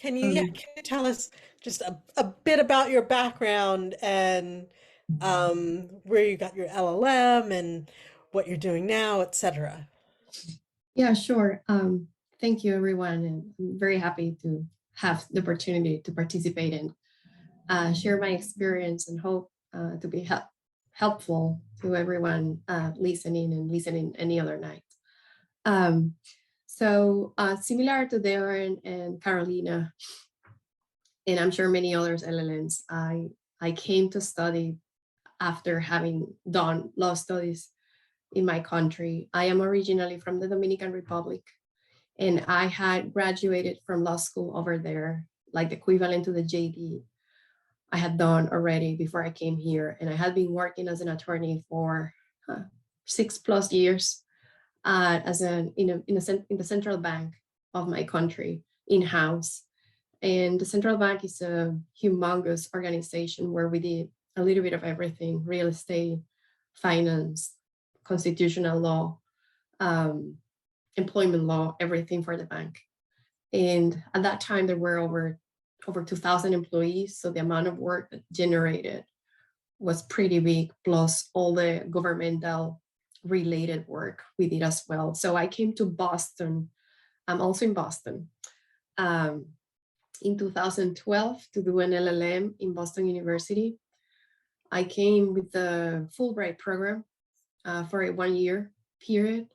Can you tell us just a bit about your background and where you got your LLM and what you're doing now, etc.? Yeah, sure. Thank you, everyone. And I'm very happy to have the opportunity to participate and share my experience and hope to be helpful to everyone listening any other night. Similar to Darren and Carolina, and I'm sure many others LLMs, I came to study after having done law studies in my country. I am originally from the Dominican Republic, and I had graduated from law school over there, like the equivalent to the JD I had done already before I came here. And I had been working as an attorney for 6+ years in the central bank of my country, in-house. And the central bank is a humongous organization where we did a little bit of everything: real estate, finance, constitutional law, employment law, everything for the bank. And at that time, there were over 2,000 employees. So the amount of work that generated was pretty big, plus all the governmental related work we did as well. So I came to Boston. I'm also in Boston in 2012 to do an LLM in Boston University. I came with the Fulbright program for a 1-year period.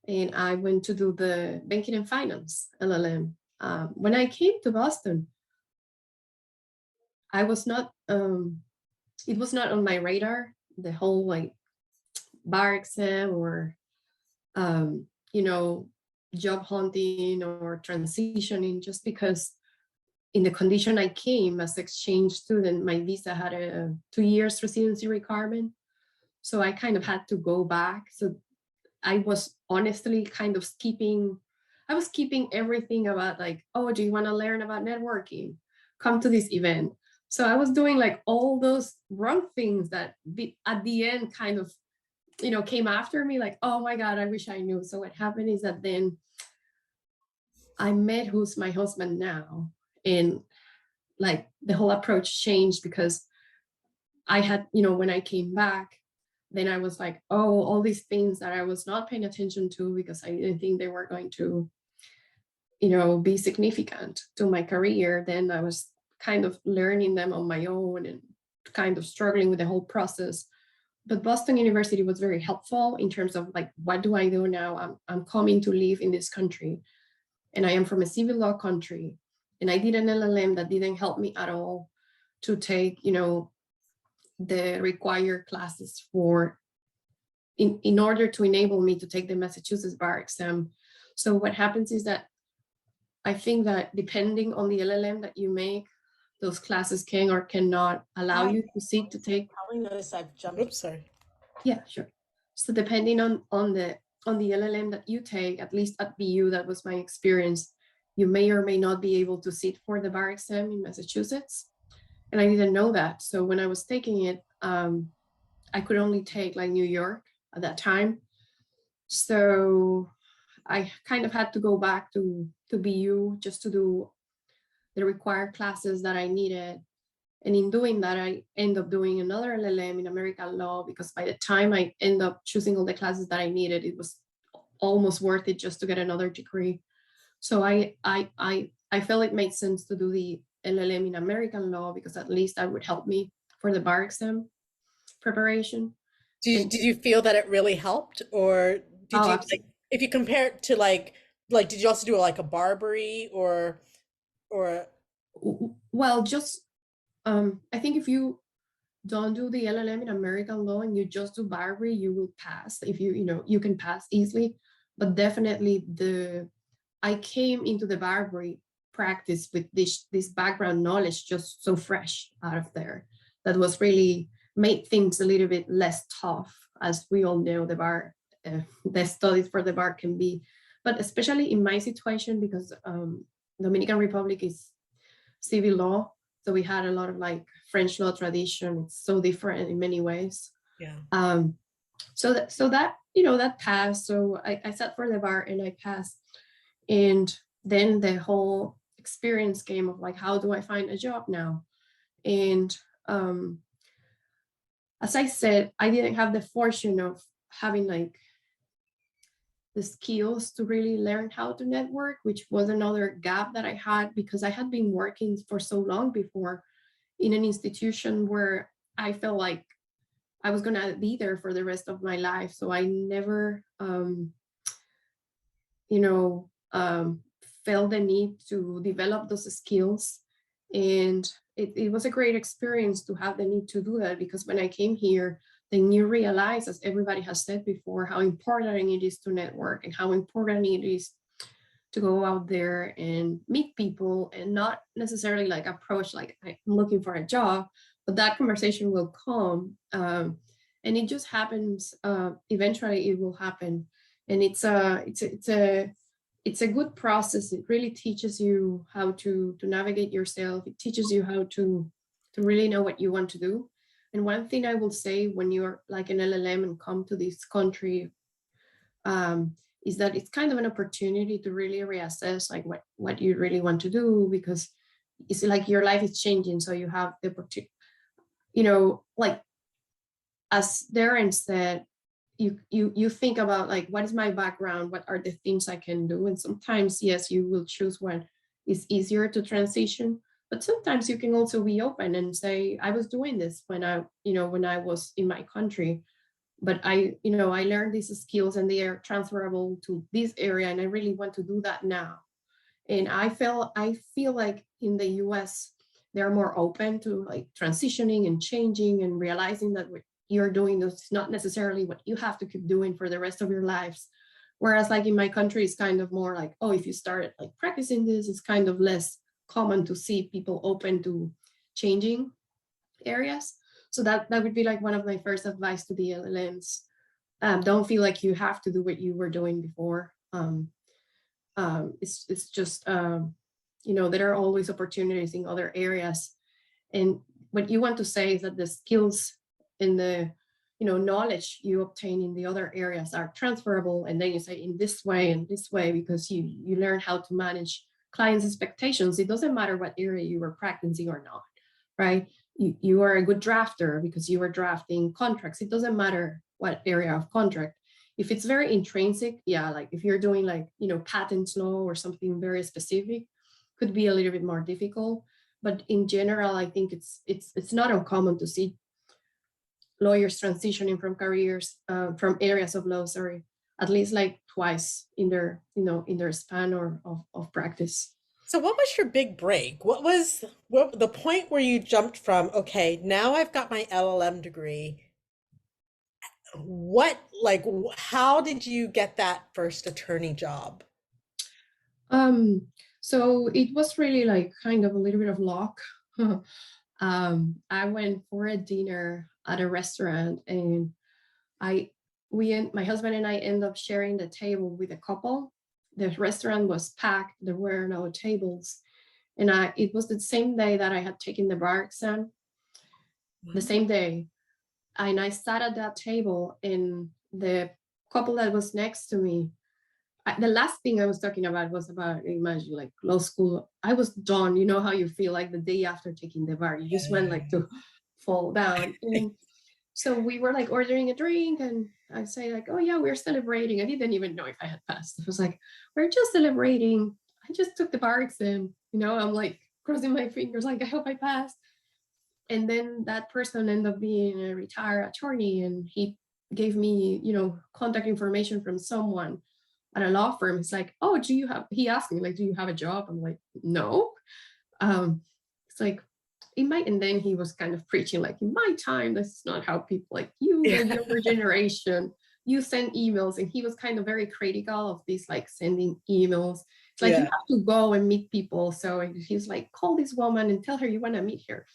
And I went to do the banking and finance LLM. When I came to Boston, I was not, it was not on my radar, the whole like bar exam or, job hunting or transitioning, just because in the condition I came as exchange student, my visa had a 2 years residency requirement. So I kind of had to go back. So I was honestly kind of skipping everything about like, oh, do you want to learn about networking? Come to this event. So I was doing like all those wrong things that at the end kind of, came after me like, oh my God, I wish I knew. So what happened is that then I met who's my husband now. And like the whole approach changed because I had, when I came back, then I was like, oh, all these things that I was not paying attention to because I didn't think they were going to, be significant to my career. Then I was kind of learning them on my own and kind of struggling with the whole process. But Boston University was very helpful in terms of like, what do I do now? I'm coming to live in this country, and I am from a civil law country. And I did an LLM that didn't help me at all to take, the required classes in order to enable me to take the Massachusetts bar exam. So what happens is that I think that depending on the LLM that you make, those classes can or cannot allow you to seek to take. Probably notice I've jumped. Oops, sorry. Yeah, sure. So depending on the LLM that you take, at least at BU, that was my experience, you may or may not be able to sit for the bar exam in Massachusetts. And I didn't know that. So when I was taking it, I could only take like New York at that time. So I kind of had to go back to BU just to do the required classes that I needed. And in doing that, I end up doing another LLM in American law, because by the time I end up choosing all the classes that I needed, it was almost worth it just to get another degree. So I felt it made sense to do the LLM in American law, because at least that would help me for the bar exam preparation. Did you feel that it really helped, or did you like, if you compare it to like did you also do like a Barbary or well, just I think if you don't do the LLM in American law and you just do Barbary, you will pass. If you can pass easily. But definitely I came into the Barbary practice with this background knowledge just so fresh out of there, that was really made things a little bit less tough. As we all know, the studies for the bar can be, but especially in my situation, because Dominican Republic is civil law, so we had a lot of like French law tradition. It's so different in many ways. Yeah. So that passed. So I sat for the bar and I passed. And then the whole experience came of like, how do I find a job now? And as I said, I didn't have the fortune of having like the skills to really learn how to network, which was another gap that I had because I had been working for so long before in an institution where I felt like I was going to be there for the rest of my life. So I never, felt the need to develop those skills. And it was a great experience to have the need to do that, because when I came here, then you realize, as everybody has said before, how important it is to network and how important it is to go out there and meet people and not necessarily like approach like I'm looking for a job, but that conversation will come, and it just happens. Eventually, it will happen, and it's a good process. It really teaches you how to navigate yourself. It teaches you how to really know what you want to do. And one thing I will say when you're like an LLM and come to this country, is that it's kind of an opportunity to really reassess like what you really want to do, because it's like your life is changing. So you have the opportunity, like as Darren said, you think about like, what is my background? What are the things I can do? And sometimes, yes, you will choose what is easier to transition, but sometimes you can also be open and say, I was doing this when I was in my country, but I learned these skills and they are transferable to this area, and I really want to do that now. And I feel like in the US, they're more open to like transitioning and changing and realizing that what you're doing is not necessarily what you have to keep doing for the rest of your lives. Whereas like in my country, it's kind of more like, oh, if you started like practicing this, it's kind of less common to see people open to changing areas. So that would be like one of my first advice to the LLMs. Don't feel like you have to do what you were doing before. It's just, there are always opportunities in other areas. And what you want to say is that the skills and the knowledge you obtain in the other areas are transferable. And then you say in this way and this way, because you learn how to manage clients' expectations. It doesn't matter what area you were practicing or not, right? You are a good drafter because you are drafting contracts. It doesn't matter what area of contract. If it's very intrinsic, yeah, like if you're doing like, patent law or something very specific, could be a little bit more difficult. But in general, I think it's not uncommon to see lawyers transitioning from careers, from areas of law, sorry, at least like twice in their span of practice. So what was your big break? What the point where you jumped from, okay, now I've got my LLM degree. How did you get that first attorney job? So it was really like kind of a little bit of luck. I went for a dinner at a restaurant, and my husband and I ended up sharing the table with a couple. The restaurant was packed. There were no tables. And it was the same day that I had taken the bar exam, the same day. And I sat at that table, and the couple that was next to me, the last thing I was talking about was about, imagine like law school. I was done. You know how you feel like the day after taking the bar, you just went like to fall down. And so we were like ordering a drink, and I say like, oh yeah, we're celebrating. I didn't even know if I had passed. It was like, we're just celebrating. I just took the bar exam. I'm like crossing my fingers, like I hope I passed. And then that person ended up being a retired attorney, and he gave me, contact information from someone at a law firm. It's like, oh, he asked me like, do you have a job? I'm like, no. It's like, it might, and then he was kind of preaching like, in my time, this is not how people like you, the younger generation, you send emails. And he was kind of very critical of this, like sending emails. It's like, you have to go and meet people. So he's like, call this woman and tell her you want to meet her.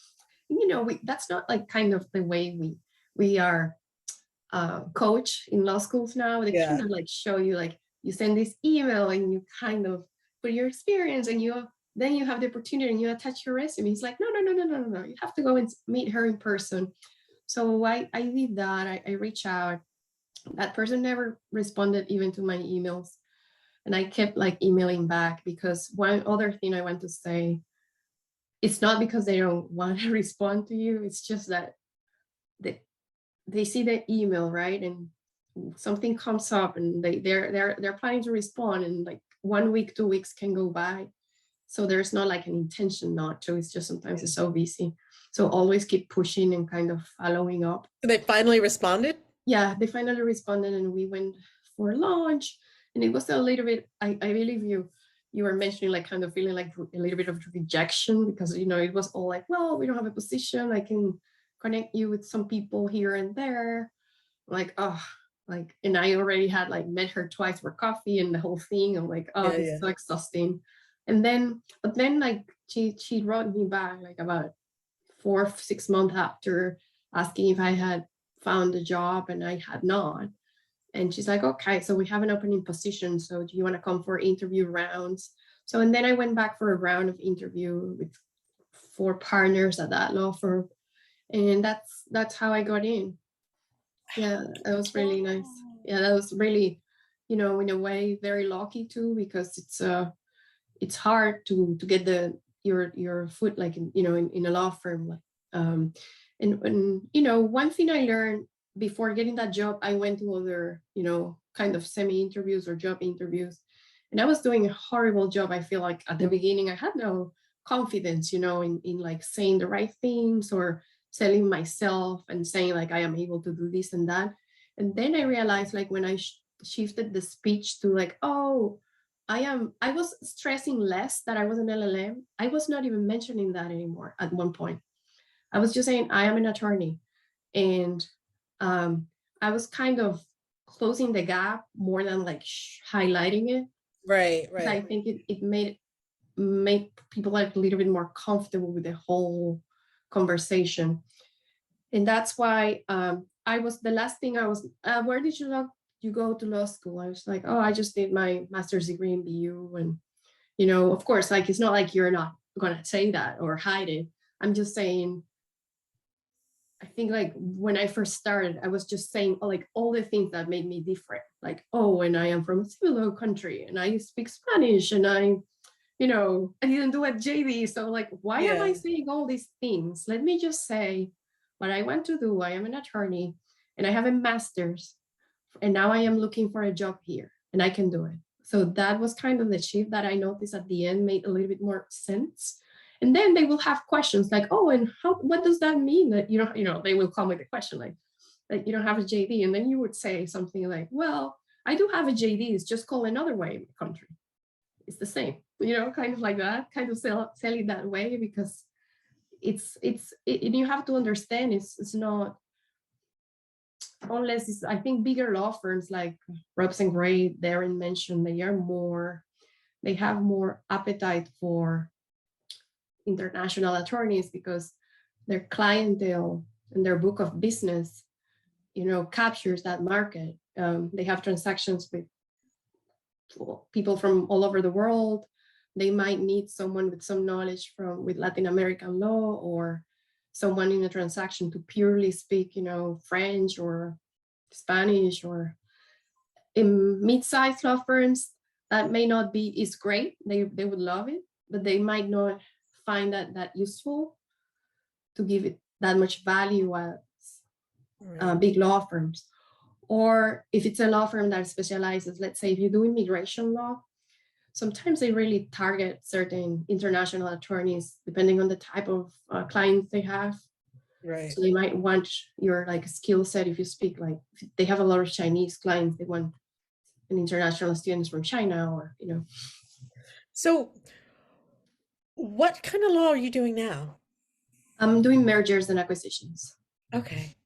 That's not like kind of the way we are coach in law schools now. They kind of like show you like, you send this email and you kind of put your experience, and then you have the opportunity and you attach your resume. It's like, no. You have to go and meet her in person. So I did that. I reached out. That person never responded even to my emails. And I kept like emailing back, because one other thing I want to say, it's not because they don't want to respond to you. It's just that they see the email, right? And something comes up and they're planning to respond, and like 1 week, 2 weeks can go by. So there's not like an intention not to, it's just sometimes it's so busy. So always keep pushing and kind of following up. They finally responded? Yeah, they finally responded, and we went for lunch. And it was a little bit, I believe you were mentioning like kind of feeling like a little bit of rejection, because, you know, it was all like, well, we don't have a position. I can connect you with some people here and there. Like, oh, like, and I already had like met her twice for coffee and the whole thing. I'm like, oh, this is so exhausting. And then, but then like she wrote me back like about 4 or 6 months after, asking if I had found a job, and I had not. And she's like, okay, so we have an opening position. So do you want to come for interview rounds? So, and then I went back for a round of interview with 4 partners at that law firm. And that's how I got in. Yeah, that was really nice. Yeah, that was really, you know, in a way, very lucky too, because it's hard to get your foot like in a law firm. Like, and you know, one thing I learned before getting that job, I went to other, you know, kind of semi-interviews or job interviews, and I was doing a horrible job. I feel like at the beginning I had no confidence, you know, in like saying the right things or selling myself and saying like I am able to do this and that. And then I realized, like, when I shifted the speech to like, oh, I was stressing less that I was an LLM. I was not even mentioning that anymore at one point. I was just saying I am an attorney. And I was kind of closing the gap more than like highlighting it. Right. I think it made people like a little bit more comfortable with the whole conversation. And that's why I was, the last thing I was, where did you go to law school? I was like, oh, I just did my master's degree in BU. And, you know, of course, like, it's not like you're not going to say that or hide it. I'm just saying, I think like when I first started, I was just saying like all the things that made me different. Like, oh, and I am from a civil law country and I speak Spanish and I didn't do a JD. So like, why am I saying all these things? Let me just say what I want to do. I am an attorney and I have a master's, and now I am looking for a job here and I can do it. So that was kind of the shift that I noticed at the end made a little bit more sense. And then they will have questions like, oh, and what does that mean that they will come with a question like you don't have a JD. And then you would say something like, well, I do have a JD, it's just called another way in the country. It's the same, kind of like that, kind of sell it that way, because you have to understand it's not, unless it's, I think bigger law firms like Robson Reid, Darren mentioned, they have more appetite for international attorneys because their clientele and their book of business, captures that market. They have transactions with people from all over the world. They might need someone with some knowledge with Latin American law, or someone in a transaction to purely speak, French or Spanish. Or in mid-sized law firms, that may not be, is great. They would love it, but they might not find that useful to give it that much value as big law firms. Or if it's a law firm that specializes, let's say if you do immigration law, sometimes they really target certain international attorneys depending on the type of clients they have. Right. So they might want your skill set. If you speak, like, if they have a lot of Chinese clients, they want an international students from China, or So what kind of law are you doing now? I'm doing mergers and acquisitions. Okay,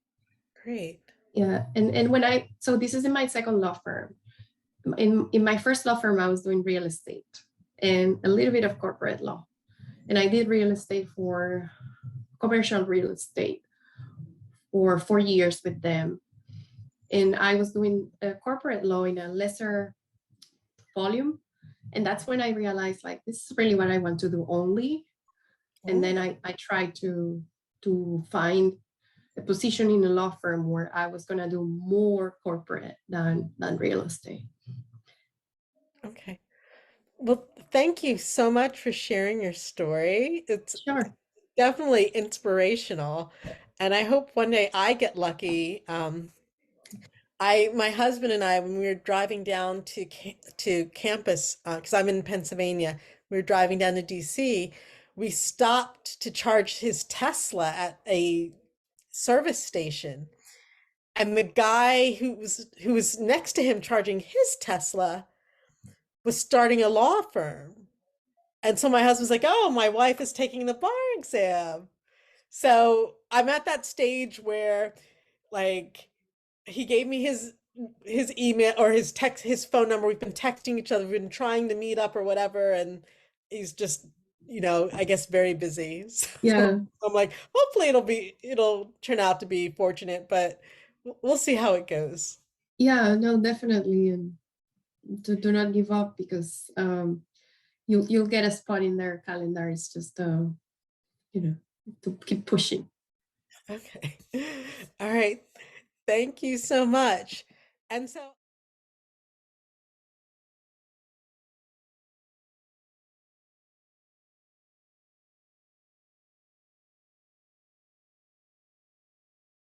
great. Yeah, and so this is in my second law firm. In my first law firm, I was doing real estate and a little bit of corporate law. And I did real estate for commercial real estate for 4 years with them. And I was doing corporate law in a lesser volume. And that's when I realized, like, this is really what I want to do only. And then I tried to find a position in a law firm where I was going to do more corporate than real estate. Okay. Well, thank you so much for sharing your story. It's Sure. definitely inspirational. And I hope one day I get lucky. My husband and I, when we were driving down to campus, because I'm in Pennsylvania, we were driving down to DC. We stopped to charge his Tesla at a service station, and the guy who was next to him charging his Tesla was starting a law firm. And so my husband's like, "Oh, my wife is taking the bar exam." So I'm at that stage where, like, he gave me his email or his phone number. We've been texting each other. We've been trying to meet up or whatever, and he's just, I guess very busy. So Yeah. I'm like, hopefully it'll turn out to be fortunate, but we'll see how it goes. Yeah, no, definitely. And do not give up, because you'll get a spot in their calendar. It's just you know, to keep pushing. Okay. All right. Thank you so much. And so